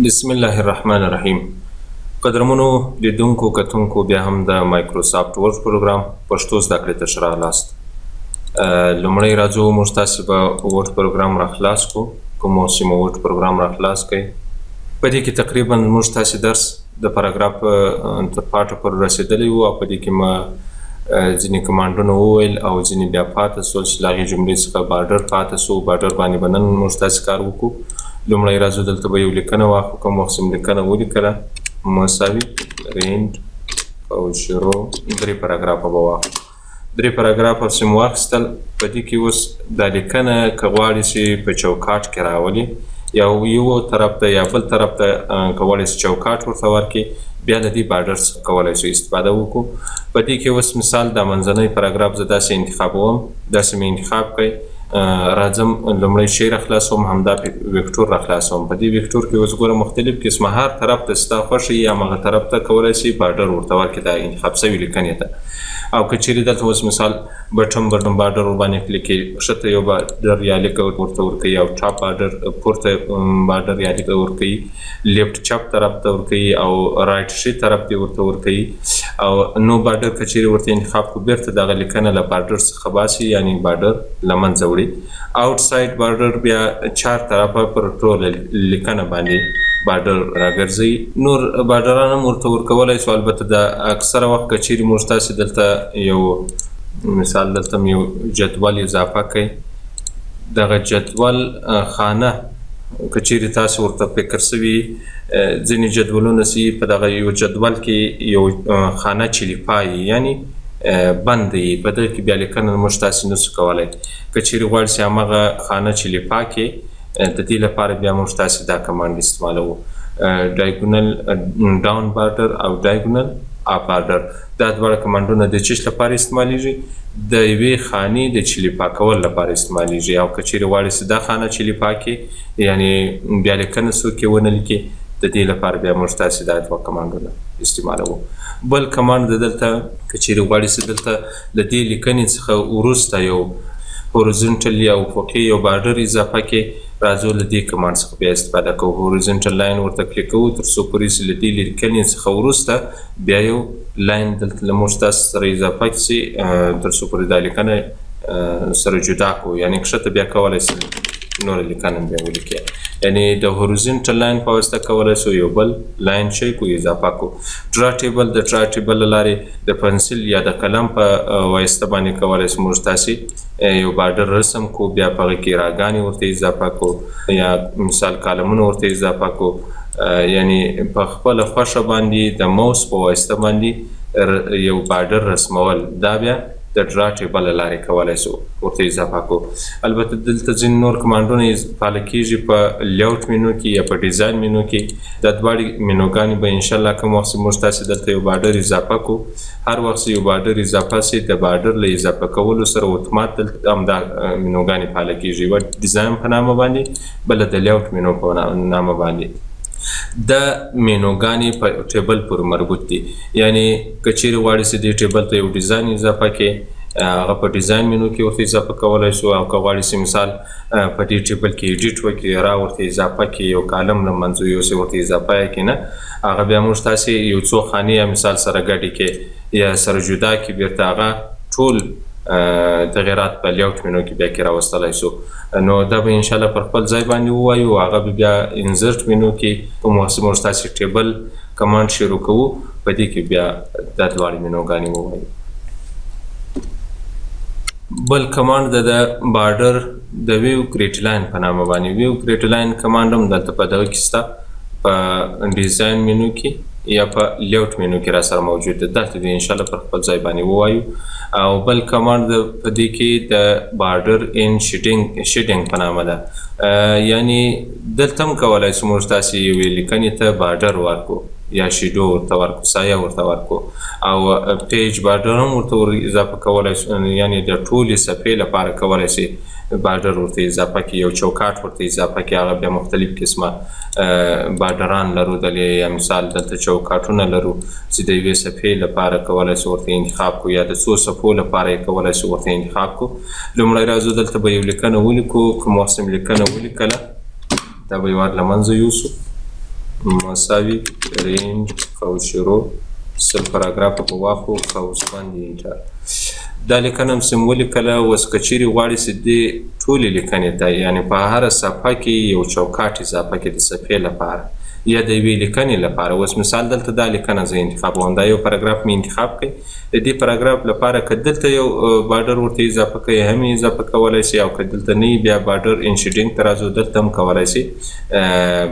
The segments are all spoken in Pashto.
بسم الله الرحمن الرحیم. قدرمنو لیدونکو کتونکو بیا هم د مایکروسافت ورډ پروګرام پښتو زده کړې ته ښه راغلاست. لومړی راځو موږ تاسې به ورډ پروګرام راخلاص کړو. کوم چې مو ورډ پروګرام راخلاص کړئ په دې کې تقریبا موږ تاسې درس د پاراګراف تر پاټه پورې رسېدلی وو او په دې کې ما ځینې کمانډونه وویل او ځینې بیا پاته سول چې له هغې جملې څخه بارډر پاته سو. بارډر باندې به نن موږ تاسې کار وکړو. لومړی راځو دلته به یو لیکنه واخلو. کوم وخت چې مو لیکنه ولیکله مساوي رینډ او شروع درې پاراګرافه به واخلو. درې پاراګرافه چې مو واخیستل په دې کې اوس دا لیکنه که غواړې چې په چوکاټ کې راولي یو طرف ته یا بل طرف ته که غواړې چې چوکاټ ورته ورکړي بیا د دې بارډر څخه کولی شو استفاده وکړو. په دې کې اوس مثال دا منځنی پاراګراف زه داسې انتخابوم. داسې مې انتخاب کړئ. راځم لومړی شی راخلاصوم، همدا ویکټور راخلاصوم. په دې ویکټور کې اوس ګوره مختلف قسمه هر طرف ته ستا خوښ وي همغه طرف ته کولی شي بارډر ورته ورکړي دا انتخاب شوي لیکنې ته. او که چیرې دلته اوس مثال بټن بارډر ورباندې کلیک کړي، ښکته یو بارډر یا لیک ورته ورکوي او ټاپ بارډر پورته بارډر یا لیک ورکوي، لیفټ چپ طرف ته ورکوي او رایټ ښي طرف ته ورته ورکوي. او نو بارډر که چیرې ورته انتخاب کړو بیرته دغه لیکنه له بارډر څخه باسي، یعنې بارډر له منځه وړي. آوټ ساید بارډر بیا چار طرفه پر ټوله لیکنه باندې بارډر راګرځي. نور بارډران هم ورته ورکولی شو. البته د اکثره وخت که چیرې موږ تاسې دلته یو مثال دلته یو جدول اضافه کوي، دغه جدول خانه که چیرې تاسو ورته فکر سوي ځینې جدولونه چې په دغه یو جدول کې یو خانه چلیپایي یعنی بند یي، په دغه کې بیا لیکنه موږ تاسې نسو کولی. که چیرې غواړئ چې همغه خانه چلیپا کې د دې لپاره بیا موږ تاسې دا کمانډ استعمالوو، ډایګونل ډاون بارډر او ډایګونل اپ بارډر. دا دواړه کمانډونه د چیش لپاره استعمالیږي؟ د یوې خانې د چلیپا کول لپاره استعمالیږي. او که چیرې غواړئ چې دا خانه چلیپا کې یعنې بیا لیکنه څوک یې ونه لیکي د دې لپاره بیا موږ تاسې دا دوه کمانډونه استعمالوو. بل کمانډ د دلته که چیرې غواړئ چې دلته د دې لیکنې څخه وروسته یو هورزنټل یا افقي یو بارډر اضافه کړي، راځو له دې کمانډ څخه بیا استفاده کوو. هورزنټل لاین ورته کلیک کوو تر څو پورې چې له دې لیکنې څخه وروسته بیا یو لاین دلته له موږ تاسو سره اضافه کړي تر څو پورې دا لیکنه سره جدا کړو، یعنې کښته بیا کولی شي نور لیکنه بیا ولیکي. یعنې د هورزنټل لاین په واسطه کولی شو یو بل لاین شی کو اضافه کو. ډرا ټیبل د ډرا ټیبل له لارې د پنسل یا د قلم په واسطه باندې کولی شو موږ تاسې یو بارډر رسم کو، بیا په هغې کې راګانې ورته اضافه کو یا مثال کالمونه ورته اضافه کو. یعنې په خپله خوښه باندې د موس په واسطه باندې یو بارډر رسمول دا بیا د ډرا ټیبل له لارې کولی شو ورته اضافه کو. البته دلته ځینې نور کمانډونه فعاله کېږي په لیاوټ مینو کې یا په ډیزاین مینو کې. دا دواړې مینوګانې به انشاءالله کوم وخت چې موږ تاسې دلته یو بارډر اضافه کو، هر وخت چې یو بارډر اضافه سي د بارډر له اضافه کولو سره اتومات دلته همدا مینوګانې فعاله کېږي، یوه ډیزاین په نامه باندې بله د لیاوټ مینو په نامه باندې. دا مینوګانې په ټیبل پورې مربوط دي. یعنې که چیرې غواړئ چې دې ټیبل ته یو ډیزاین اضافه کړئ هغه په ډیزاین مینو کې ورته اضافه کولی شو. او که غواړئ چې مثال په دې ټیبل کې ایډیټ وکړي را ورته اضافه کړي یو کالم له منځه یو څه ورته اضافه یې کړي نه، هغه بیا موږ تاسې یو څو خانې یا مثال سره ګډې کړي یا سره جدا کړي بیرته هغه ټول تغیرات په لیاوټ مینو کې بیا کې راوستلی شو. نو دا به انشاءالله پر خپل ځای باندې ووایو. هغه به بیا انزرټ مینو کې کوم وخت موږ تاسې ټیبل کمانډ شروع کوو په دې کې بیا دا دواړې مینوګانې ووایو. بل کمانډ د بارډر د ویو کریټ لاین په نامه باندې. ویو کریټ لاین کمانډ هم دلته په دغه کې شته، په ډیزاین مینو کې یا په لیاوټ مینو کې را سره موجود ده. دلته دې انشاءالله پر خپل ځای باندې ووایو. او بل کمانډ په دې کې د بارډر ان شیډینګ په نامه ده. یعنې دلته هم کولی شو موږ تاسې یوې لیکنې ته بارډر ورکړو یا شیډو ورته ورکړو، سایه ورته ورکړو. او پیج بارډر هم ورته اضافه کولی شو، یعنې د ټولې صفحې لپاره کولی شي بارډر ورته اضافه کړي، یو چوکاټ ورته اضافه کړي. هغه بیا مختلف قسمه بارډران لرو دلې، یا مثال دلته چوکاټونه لرو چې د یوې صفحې لپاره کولی شو ورته انتخاب کړو یا د څو صفحو لپاره یې کولی شو ورته انتخاب کړو. لومړی راځو دلته به یو لیکنه ولیکو. کوم وخت چې مې لیکنه ولیکله دا به یې ور له منځه یوسو. مساوي رینج قوس شروع سل پاراګراف په واخو قوس باندې انټر دا لیکنه هم سم ولیکله. اوس که چیرې غواړئ چې دې ټولې لیکنې ته یعنې په هره صفحه کې یو چوکاټ اضافه کړي د صفحې لپاره یا د یوې لیکنې لپاره. اوس مثال دلته دا لیکنه زه انتخابوم، دا یو پاراګراف مې انتخاب کړئ. د دې پاراګراف لپاره که دلته یو بارډر ورته اضافه کوئ هم یې اضافه کولی شئ، او که دلته نه بیا بارډر انشیډینګ ته راځو، دلته هم کولی شئ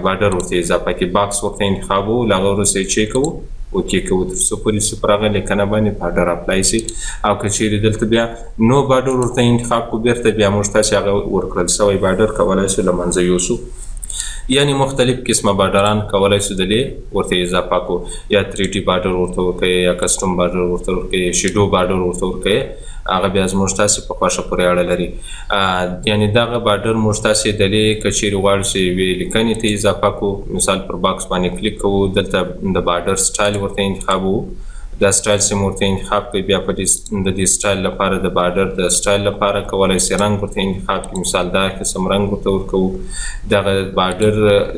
بارډر ورته اضافه کړئ. باکس ورته انتخابوو، له هغه وروسته یې چیک کوو، اوکې کوو تر څو پورې چې پر هغه لیکنه باندې بارډر اپلای شي. او که چیرې دلته بیا نو بارډر ورته انتخاب کړو، بیرته بیا موږ تاسې هغه ورکړل سوی بارډر کولی شو له منځه یوسو. یعنی مختلف قسمه بارډران کولی شو دلې ورته اضافه کړو، یا 3D بارډر ورته ورکوئ، یا کسټم بارډر ورته ورکوئ، شیډو بارډر ورته ورکوئ. هغه بیا زموږ تاسې په خوښه پورې اړه لري. یعنی دغه بارډر موږ تاسې دلې که چیرې غواړو چې یوې لیکنې ته اضافه کړو، مثال پر باکس باندې کلیک کوو، دلته د بارډر سټایل ورته انتخابوو. دا سټایل چې ورته انتخاب کړئ، بیا په د دې سټایل لپاره د بارډر د سټایل لپاره کولی شئ رنګ ورته انتخاب کړئ. مثال دا قسم رنګ ورته ورکوو. دغه بارډر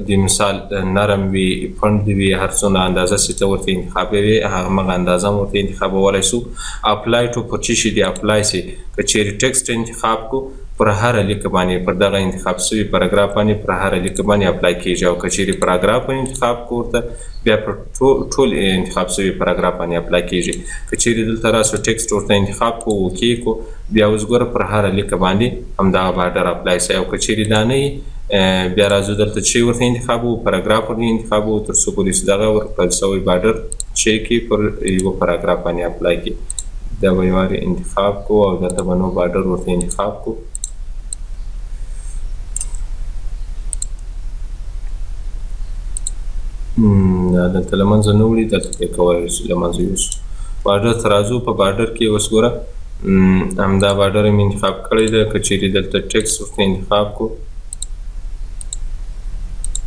د مثال نرم وي، پنډ وي، هر څومره اندازه چې ته ورته انتخابوي همغه اندازه هم ورته انتخابولی شو. اپلای ټو پر څه شي دی اپلای شي، که چیرې ټکسټ انتخاب کړو پر هر لیک باندې پر دغه انتخاب شوي پاراګراف باندې پر هر لیک باندې اپلای کیږي. او که چیرې پاراګراف انتخاب کړو ورته بیا پر ټول انتخاب شوي پاراګراف باندې اپلای کیږي. که چیرې دلته راسو ټکسټ ورته انتخاب کړو، اوکې کړو، بیا اوس ګوره پر هر لیک باندې همدغه بارډر اپلای شي. او که چیرې دا نه بیا راځو دلته چې ورته انتخابوو، پاراګراف ورته انتخابوو تر څو پورې چې دغه ورکړل سوی بارډر چې کې پر یوه پاراګراف باندې اپلای کړي. دا به یې وارې انتخاب کړو او دلته به نو بارډر ورته انتخاب کړو. دلته له منځه نه وړي، دلته پرې کولی شو له منځه یوسو. بارډر ته راځو، په بارډر کې اوس ګوره همدا بارډر مې انتخاب کړی ده. که چیرې دلته ټکسټ ورته انتخاب کړو،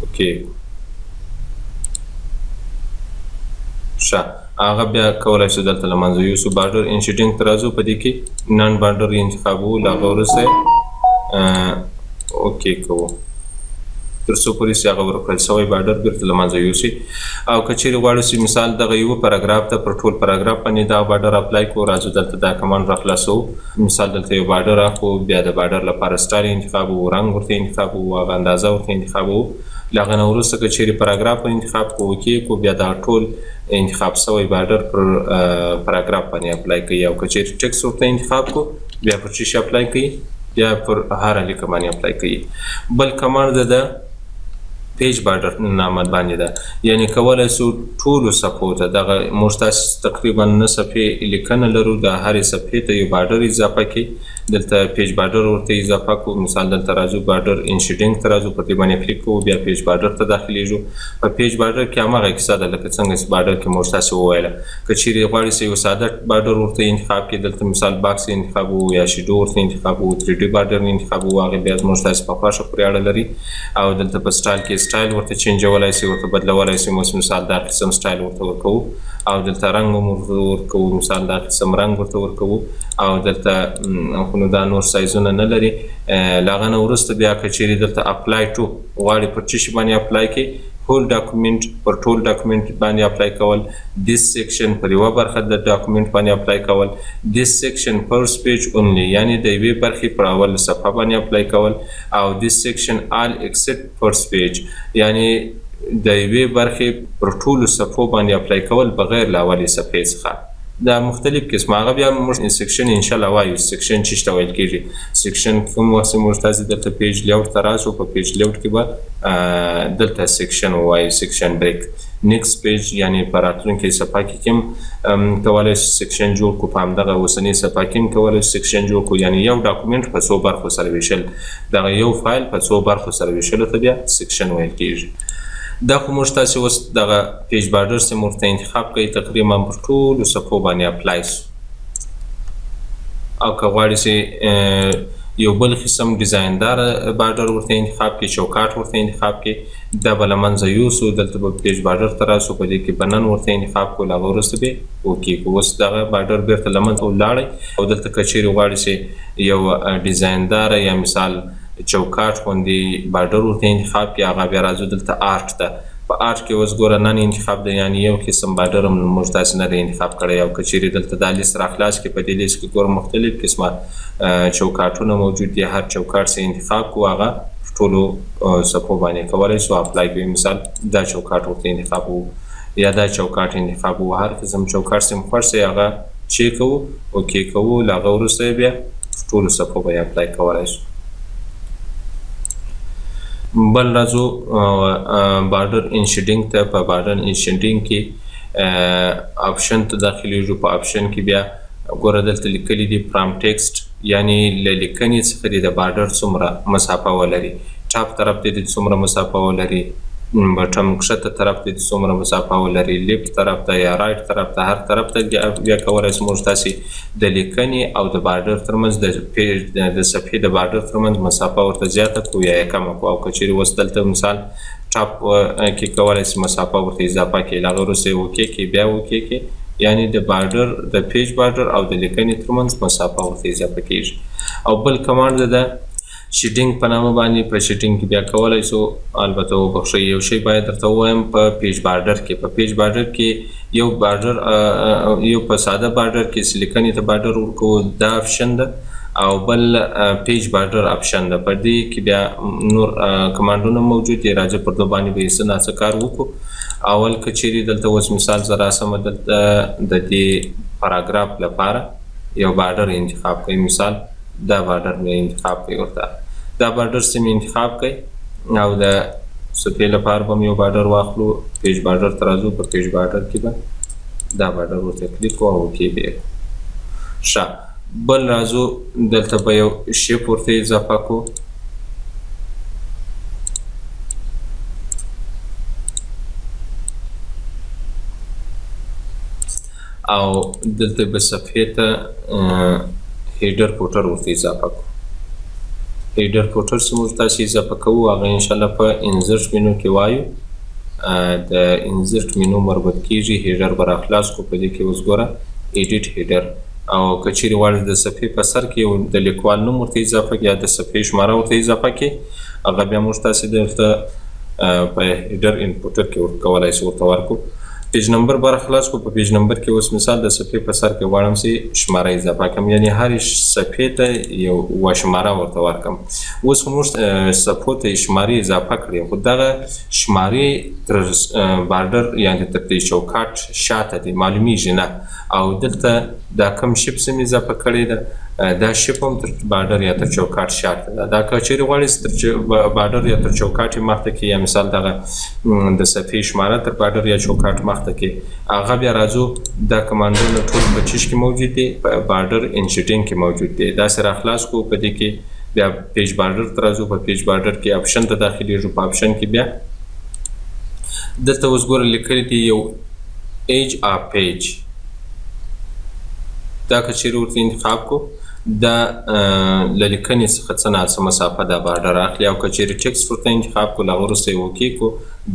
اوکې ښه، هغه بیا کولی شو دلته له منځه یوسو. بارډر انشیډینګ ته راځو، په دې کې نن بارډر انتخابوو، له هغه وروسته اوکې کوو تر څو پورې چې هغه ورکړل سوی بارډر بیرته له منځه یوسي. او که چیرې غواړو چې مثال دغه یوه پاراګراف ته پر ټول پاراګراف باندې دا بارډر اپلای کړو، راځو دلته دا کمانډ راخلاصوو. مثال دلته یو بارډر اخلو، بیا د بارډر لپاره سټایل انتخابوو، رنګ ورته انتخابوو، هغه اندازه ورته انتخابوو. له هغه نه وروسته که چیرې پاراګراف انتخاب کړو، اوکې کړو، بیا دا ټول انتخاب سوی بارډر پر پاراګراف باندې اپلای کوي. او که چیرې ټکسټ ورته انتخاب کړو، بیا پر څه شي اپلای کوي، بیا پر هر لیک باندې اپلای کوي. بل کمانډ د پیج بارډر نامه باندې ده، یعنی کولی شو ټولو صفحو ته دغه موږ تاسې تقریبا 9 صفحې لیکنه لرو، د هرې صفحې ته یو بارډر اضافه کړي. دلته پیج بارډر ورته اضافه کړو. مثال دلته راځو بارډر انشیډینګ ته راځو، په دې باندې کلیک کوو، بیا پیج بارډر ته داخلیږو. په پیج بارډر کې همغه کیسه ده لکه څنګه چې بارډر کې موږ تاسې وویله. که چیرې غواړئ چې یو ساده بارډر ورته انتخاب کړي، دلته مثال باکس انتخابوو یا شیډو ورته انتخابوو، 3D بارډر انتخابوو، هغې بیا موږ تاسې په خوښه پورې اړه لري. او دلته په سټایل کې سټایل ورته چینجولی شي، ورته بدلولی شي. مثال دا قسم سټایل ورته ورکوو، او دلته رنګ هم ورته ورکوو، مثال دا قسم رنګ ورته ورکوو. او دلته خو نو دا نور سایزونه نه لري. له هغه نه وروسته بیا که چیرې دلته اپلای ټو غواړي پر څه شي باندې اپلای کړي، هول ډاکومنټ پر ټول ډاکومنټ باندې اپلای کول، دیس سیکشن پر یوه برخه د ډاکومنټ باندې اپلای کول، دیس سیکشن فرست پیج اونلی یعنی د یوې برخې پر اول صفحه باندې اپلای کول، او دیس سیکشن آل ایکسپټ فرست پیج یعنی د یوې برخې پر ټولو صفحو باندې اپلای کول بغیر له اولې صفحې څخه. دا مختلف قسم هغه بیا موږ سیکشن انشاءالله وایو. سیکشن چې ته ویل کېږي، سیکشن کوم وخت موږ تاسې دلته پیج لیاوټ ته راسو، په پیج لیاوټ کې به دلته سیکشن ووایو، سیکشن بریک. نیکسټ پیج یعنی په راتلونکي صفحه کې هم کولی شو سیکشن جوړ کړو، په همدغه اوسنۍ صفحه کې هم کولی شو سیکشن جوړ کړو. یعنی یو ډاکومنټ په څو برخو سره ویشل، دغه یو فایل په څو برخو سره ویشلو ته بیا سیکشن ویل کېږي. دا خو موږ تاسې اوس دغه پیج بارډر چې موږ ورته انتخاب کړئ تقریبا پر ټولو صفحو باندې اپلای شو. او که غواړئ چې یو بل قسم ډیزاین دار بارډر ورته انتخاب کړئ، چوکاټ ورته انتخاب کړئ، دا به له منځه یوسو. دلته به پیج بارډر ته راسو، په دې کې به نن ورته انتخاب کړو، له هغه وروسته به اوکې کړو. اوس دغه بارډر بیرته له منځه ولاړئ. او دلته که چیرې غواړئ چې یو ډیزاین داره یا مثال چوکاټ غوندې بارډر ورته انتخاب کړي. هغه بیا راځو دلته آرټ ته. په آرټ کې اوس ګوره نن انتخاب دی، یعنی یو قسم بارډر هم موږ تاسې نه دی انتخاب کړی. او که چیرې دلته دا لیست راخلاص کړي، په دې لیست کې ګوره مختلف قسمه چوکاټونه موجود دي. هر چوکاټ څه انتخاب کړو هغه ټولو صفحو باندې کولی شو اپلای کوي. مثال دا چوکاټ ورته انتخاب وو یا دا چوکاټ انتخاب وو. هر قسم چوکاټ چې مو خوښ شي هغه چیک کوو، اوکې کوو. له هغه وروسته بیا ټولو صفحو به یې اپلای کولی شو. بل راځو بارډر انشیډینګ ته. په بارډر انشیډینګ کې آپشن ته داخلیږو. په آپشن کې بیا ګوره دلته لیکلي دي فرام ټیکسټ، یعنی له لیکنې څخه دې د بارډر څومره مسافه ولري. ټاپ طرف ته دې څومره مسافه ولري، بټن کښته طرف ته څومره مسافه ولري، لیفت طرف ته یا رایټ طرف ته، هر طرف ته بیا کولی شو موږ تاسې د لیکنې او د بارډر ترمنځ د صفحې د بارډر ترمنځ مسافه ورته زیاته کړو یا یې کمه کړو. او که چیرې اوس دلته مثال ټاپ کې کولی شي مسافه ورته اضافه کړي. له هغه وروسته یې اوکې کړي، بیا اوکې کړي، یعنی د بارډر د پیج بارډر او د لیکنې ترمنځ مسافه ورته اضافه کیږي. او بل کمانډ د شیډینګ په نامه باندې. په شیډینګ کې بیا کولی شو، البته وبخښئ یو شی باید درته ووایم، په پیج بارډر کې په پیج بارډر کې یو بارډر یو په ساده بارډر کې چې لیکنې ته بارډر ورکوو دا آپشن ده، او بل پیج بارډر آپشن ده. په دې کې بیا نور کمانډونه موجود دي. راځه پر دوه باندې به یې څه ناڅه کار وکړو. اول که چیرې دلته اوس مثال زه راسمه، دلته د دې پاراګراف لپاره یو بارډر انتخاب کړئ. مثال دا بارډر مې انتخاب کړئ، ورته دا بارډر چې مې انتخاب کړئ. او د صفحې لپاره به م یو بارډر واخلو. پیج بارډر ته راځو. په پیج بارډر کې به دا بارډر ورته کلیک کوو او اوکې به یې کړو. ښه، بل راځو دلته به یو شیپ ورته اضافه کړو. او دلته به صفحې ته هیډر فوټر ورته اضافه کړو. هیډر فوټر چې موږ تاسې اضافه کوو هغه انشاءالله په انزرټ مینو کې وایو. د انزرټ مینو مربوط کیږي. هیډر به راخلاص کړو. په دې کې اوس ګوره ایډیټ هیډر. او که چیرې غواړئ د صفحې په سر کې د لیکوال نوم ورته اضافه کړئ یا د صفحې شماره ورته اضافه کړئ، هغه بیا موږ تاسې دلته په هیډر انپوټر کې کولی شو ورته ورکړو. پیج نمبر به راخلاص کړو. په پیج نمبر کې اوس مثال د صفحې په سر کې غواړم چې شماره اضافه کړم، یعنی هرې صفحې ته یو شماره ورته ورکړم. اوس خو موږ صفحو ته شمارې اضافه کړې، خو دغه شمارې تر بارډر یعنې تر دې چوکاټ شاته دي، معلومیږي نه. او دلته دا کم شیپ چې مې اضافه کړې ده دا شیپ هم تر بارډر یا تر چوکاټ شاته ده. دا که چیرې غواړئ تر بارډر یا تر چوکاټ یې مخته کړئ، یا مثال دغه د صفحې شماره تر بارډر یا چوکاټ مخته کړئ، هغه بیا راځو. دا کمانډونه ټول په چیش کې موجود دي، په بارډر انشیډینګ کې موجود دي. داسې راخلاص کړو. په دې کې بیا پیج بارډر ته راځو. په پیج بارډر کې آپشن ته داخلیږو. په آپشن کې بیا دلته اوس ګوره لیکلي دي یو ایج اف پیج. دا که چیرې ورته انتخاب کړو، دا له لیکنې څخه څه ناڅه مسافه دا بارډر اخلي. او که چیرې ټکسټ ورته انتخاب کړو، له هغه وروسته یې اوکې کړو،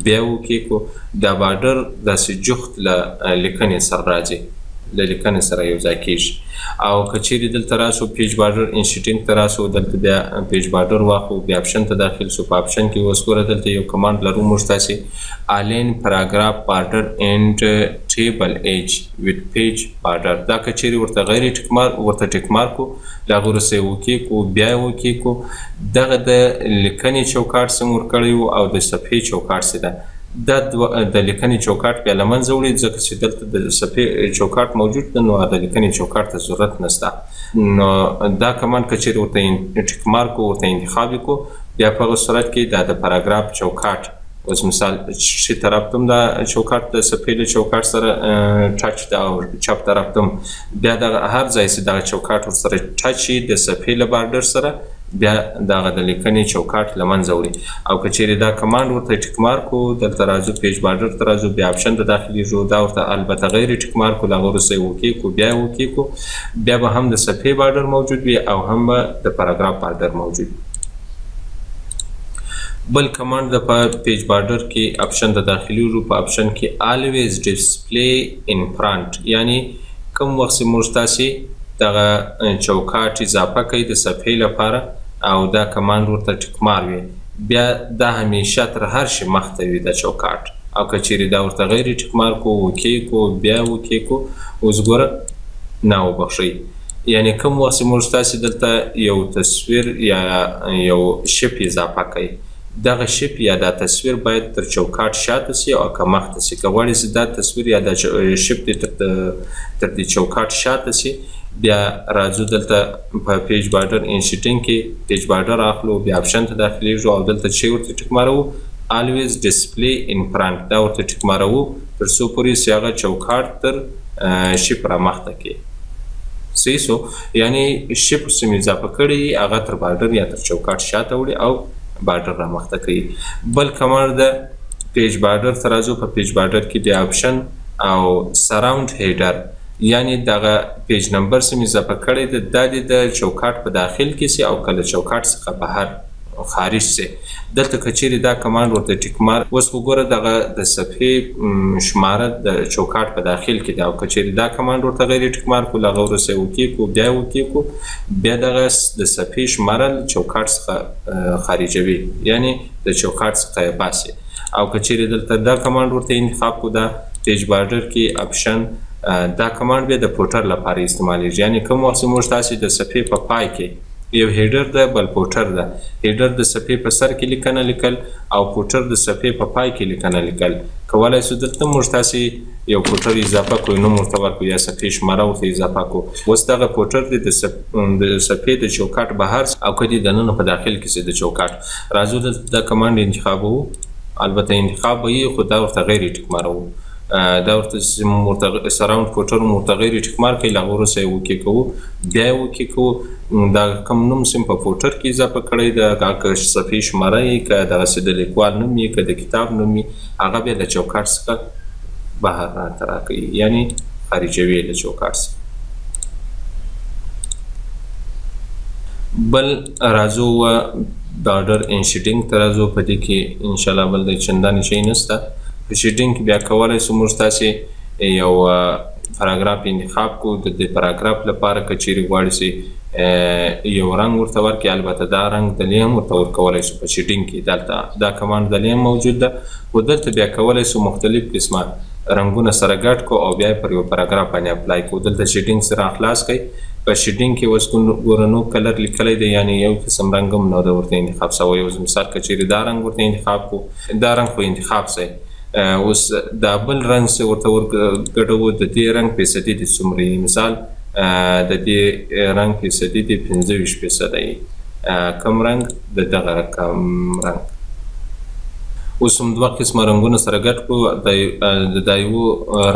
بیا اوکې کړو، دا بارډر داسې جفت له لیکنې سره راځي، له لیکنې سره یو ځای کېږي. او که چیرې دلته راسو پیج بارډر انشیډینګ ته راسو، دلته بیا پیج بارډر واخلو، بیا آپشن ته داخل شو. په آپشن کې اوس ګوره دلته یو کمانډ لرو موږ تاسې الاین پاراګراف بارډر اینډ ټیبل ایج ویت پیج بارډر. دا که چیرې ورته غیر ټیک مارک کړو، له هغه وروسته یې اوکې کړو، بیا یې اوکې کړو. دغه د لیکنې چوکاټ څه مو ورکړی و او د صفحې چوکاټ څه ده، دا د لیکنې چوکاټ بیا له منځه وړي، ځکه چې دلته د صفحې چوکاټ موجود ده، نو د لیکنې چوکاټ ته ضرورت نشته. نو دا کمانډ که چیرې ورته ټیک مارک کړو، ورته انتخاب یې کړو، بیا په هغه صورت کې دا د پاراګراف چوکاټ، اوس مثال ښي طرف ته هم دا چوکاټ د صفحې له چوکاټ سره ټچ ده، او چپ طرف ته هم بیا دغه هر ځای چې دغه چوکاټ ورسره ټچ شي د صفحې له بارډر سره، بیا دغه د لیکنې چوکاټ له منځه وړي. او که چیرې دا کمانډ ورته ټیک مارک کړو، دلته راځو پیج بارډر ته راځو، بیا آپشن ته داخلیږو، دا ورته البته غیر ټیک مارک کړو، له هغه وروسته یې اوکې کړو، بیا یې اوکې کړو، بیا به هم د صفحې بارډر موجود وي او هم به د پاراګراف بارډر موجود وي. بل کمانډ د په پیج بارډر کې آپشن ته داخلیږو. په آپشن کې الویز ډسپلی ان فرانټ، یعنی کوم وخت چې موږ تاسې دغه چوکاټ اضافه کوي د صفحې لپاره، او دا کمانډ ورته ټیک مار وي بیا دا همیشه تر هر شي مخته وي د چوکاټ او که چیرې دا ورته غیر ټیک مار کو اوکې کو بیا اوکې کو اوس ګوره نه وبخښئ یعنی کوم وخت چې موږ تاسې دلته یو تصویر یا یو شپ اضافه کوي دغه شپ یا دا تصویر باید تر چوکاټ شاته سي او که مخته سي که غواړئ چې دا تصویر یا دا شپ دې تر دې چوکاټ شاته سي بیا راځو دلته په پیج بارډر انشیټینګ کې پیج بارډر اخلو بیا اپشن ته داخلیږو او دلته چې ورته ټیک مارو always display in front دا ورته ټیک مارو تر څو پورې چې هغه چوکاټ تر شپ رامخته کړي صحیح سو یعنی شپ چې مې اضافه کړي هغه تر بارډر یا تر چوکاټ شاته وړي او بارډر رامخته کوي بل کمانډ د پیج بارډر ته راځو په پیج بارډر کې بیا اپشن او سراوند هیډر یعنی دغه پیج نمبر چې مې اضافه کړی دی دا د چوکاټ په داخل کې سي او کله چوکاټ څخه بهر خارج سي دلته که چیرې دا کمانډ ورته ټیک مار اوس خو ګوره دغه د صفحې شماره د چوکاټ په داخل کې دی او که چیرې دا کمانډ ورته غیر ټیک مار کو هغه وروسته اوکې کو بیا اوکې کو بیا دغه د صفحې شماره چوکاټ څخه خارجوي یعنی د چوکاټ څخه یې باسي او که چیرې دلته دا کمانډ ورته انتخاب کو دا پیج بارډر کې اپشن دا کمانډ بیا د پورټر لپاره استعمالیږي یعنی کوم وخت موږ تاسې د صفحې په پای کې یو هیډر ده بل پورټر ده هیډر د صفحې په سر کې لیکنه لیکل او پورټر د صفحې په پای کې لیکنه لیکل کولای شو دلته موږ تاسې یو پورټر اضافه کړو نوم ورته ورکړو یا صفحې شماره ورته اضافه کړو اوس دغه پورټر دی د صفحې د چوکاټ بهر او که دې دننه په داخل کې سي د چوکاټ راځو دلته دا کمانډ انتخابوو البته انتخاب به یې خو دا ورته غیر ټیک مارو دا ورته سراوند پورټر ورته غیر ټیک مار کوي له هغه وروسته یې اوکې کوو بیا یې اوکې کوو دا کوم نوم چې په پورټر کې اضافه کړی ده که صفحې شماره یې که دغسې د لیکوال نوم یې که د کتاب نوم یې هغه بیا د چوکاټ څخه بهر راته راکوي یعنی خارجوي یې له چوکاټ څخه بل راځو بارډر انشیټینګ ته راځو په دې کې انشاءالله بل د چندانې شی نشته په شیټینګ کې بیا کولی شو موږ تاسې یو پاراګراف انتخاب کو د دې پاراګراف لپاره که چیرې غواړئ چې یو رنګ ورته ورکړي البته دا رنګ دلې هم ورته ورکولی شو په شیټینګ کې دلته دا کمانډ دلې هم موجود ده خو دلته بیا کولی شو مختلف قسمه رنګونه سره ګډ کو او بیا پر یو پاراګراف باندې اپلای کو دلته شیټینګ سره خلاص کړئ په شیټینګ کې اوس ګوره نو کلر لیکلی دی یعنی یو قسم رنګ هم نو د ورته انتخاب سوی اوس مثال که چیرې دا رنګ ورته انتخاب کو دا رنګ خو انتخاب سئ اوس دا بل رنګ چې ورته ورګډوو د دې رنګ فیصدي دي څومره مثال د دې رنګ فیصدي دي 25% کم رنګ د دغه کم رنګ اوس هم دوه قسمه رنګونه سره ګډ کړو د دا یو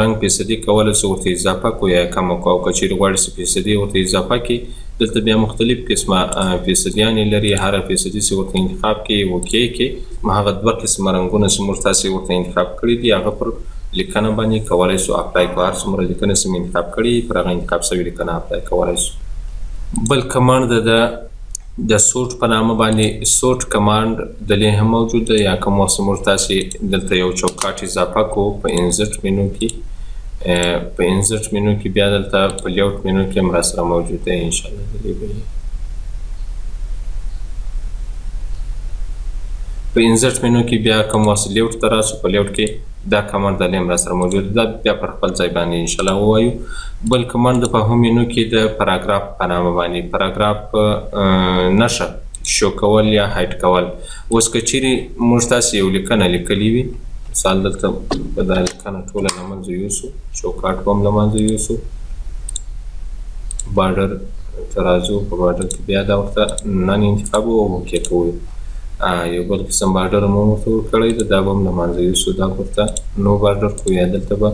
رنګ فیصدي کولی شو ورته اضافه کړو یا کمه کړو او که چیرې غواړئ چې فیصدي ورته اضافه کړي دلته بیا مختلف قسمه فیصدیانې لري هره فیصدي چې ورته انتخاب کړي اوکې کړي هغه دوه قسمه رنګونه چې موږ تاسې ورته انتخاب کړي دي هغه پر لیکنه باندې کولی شو اپلای کړو هر څومره لیکنه چې مې انتخاب کړي پر هغه انتخاب شوې لیکنه اپلای کولی شو بل کمانډ د سورټ په نامه باندې سورټ کمانډ دلې هم موجود ده یا کوم وخت موږ تاسې دلته یو چوکاټ اضافه کړو په انزرټ مینو کې په انزرټ مینو کې بیا دلته په لیاوټ مینو کې هم راسره موجود ده انشاءالله دلې به په انزرټ مینو کې بیا کوم وخت لیاوټ ته راسو په لیاوټ کې دا کمانډ دلې هم راسره موجود ده بیا پر خپل ځای باندې انشاءالله ووایو بل کمانډ په هم مینو کې د پاراګراف په نامه باندې پاراګراف نښه شو کول یا هایټ کول اوس که چیرې موږ تاسې یو لیکنه لیکلې وي مثال دلته په دا لیکنه ټوله له منځه یوسو چوکاټ به هم له منځه یوسو بارډر ته راځو په بارډر کې بیا دا ورته نن انتخابو او اوکې کوو یو بل قسم بارډر هم ورته ورکړی ده دا به هم له منځه یوسو دا ورته نو بارډر کو یا دلته به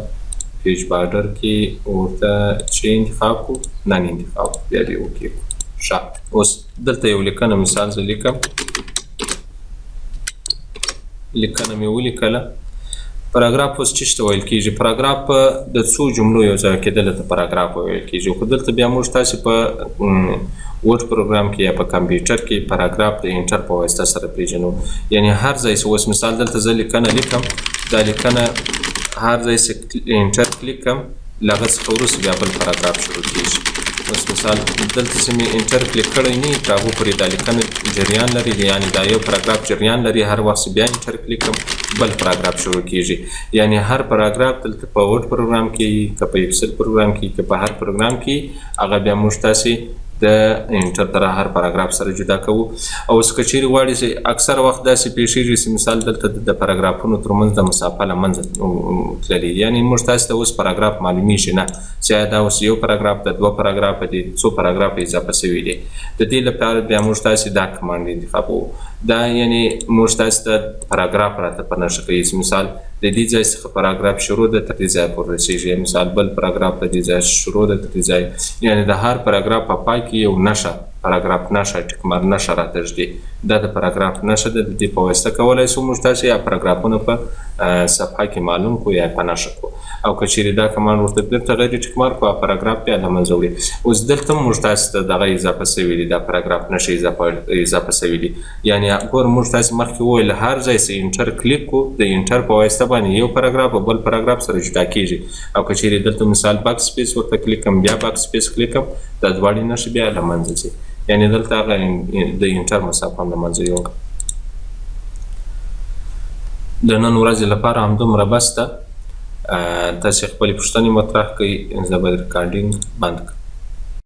پیج بارډر کې ورته چې انتخاب کو نن انتخاب بیا دې اوکې کو ښه اوس دلته یو لیکنه مثال زه لیکم لیکنه مې ولیکله پاراګراف اوس څه ته ویل کېږي پاراګراف د څو جملو یو ځای کېدل ته پاراګراف ویل کېږي خو دلته بیا موږ تاسې په ورډ پروګرام کې یا په کمپیوټر کې پاراګراف د انټر په واسطه سره پیژنو یعنی هر ځای چې اوس مثال دلته زه لیکنه لیکم دا لیکنه هر ځای چې انټر کلیک کړم له هغه څخه وروسته بیا بل پاراګراف شروع کېږي اوس مثال دلته چې مې انټر کلیک کړی نه وي تر هغو پورې دا لیکنه جریان لري یعنې دا یو پاراګراف جریان لري هر وخت چې بیا انټر کلیک کړم بل پاراګراف شروع کیږي یعنې هر پاراګراف دلته په ورډ پروګرام کې که په ایکسل پروګرام کې که په هر پروګرام کې هغه بیا موږ تاسې د انټر تر هر پاراګراف سره جدا کوو او اوس که چیرې غواړئ چې اکثر وخت داسې پیښیږي چې مثال دلته د پاراګرافونو ترمنځ د مسافه له منځه تللې یعنې موږ تاسو ته اوس پاراګراف معلومیږي نه چې دا اوس یو پاراګراف د دوه پاراګرافه دي څو پاراګراف اضافه شوي دي د دې لپاره بیا موږ تاسې دا کمانډ انتخابوو دا یعنې موږ تاسو ته پاراګراف راته په نښه کوي مثال د دې ځای څخه پاراګراف شروع ده تر دې ځایه پورې رسېږي مثال بل پاراګراف د دې ځای شروع ده تر دې ځای یعنې د هر پاراګراف په پای کې یو نښه پاراګراف نښه ټیک مارک نښه راته ږدي دا د پاراګراف نښه ده د دې په واسطه کولی شو موږ تاسې یا پاراګرافونه په صفحه کې معلوم کړو یا په نښه کړو او که چیرې دا کمانډ ورته بیرته غیر ټیک مارک کړو پاراګراف بیا له منځه وړي اوس دلته موږ تاسو ته دغه اضافه شوي دي دا پاراګراف نښې اضافه شوي دي یعنې ګور موږ تاسې مخکې وویل هر ځای چې انټر کلیک کړو د انټر په واسطه باندې یو پاراګراف او بل پاراګراف سره جدا کیږي او که چیرې دلته مثال باکس سپیس ورته کلیک کړم بیا باکس سپیس کلیک کړم دا دواړې نښې بیا له منځه ځي یعنې دلته هغه د انټر مسافه هم له منځه یوړه د نن ورځې لپاره همدومره بس ده تاسې خپلې پوښتنې مطرح کړئ زه به ریکارډینګ بند کړم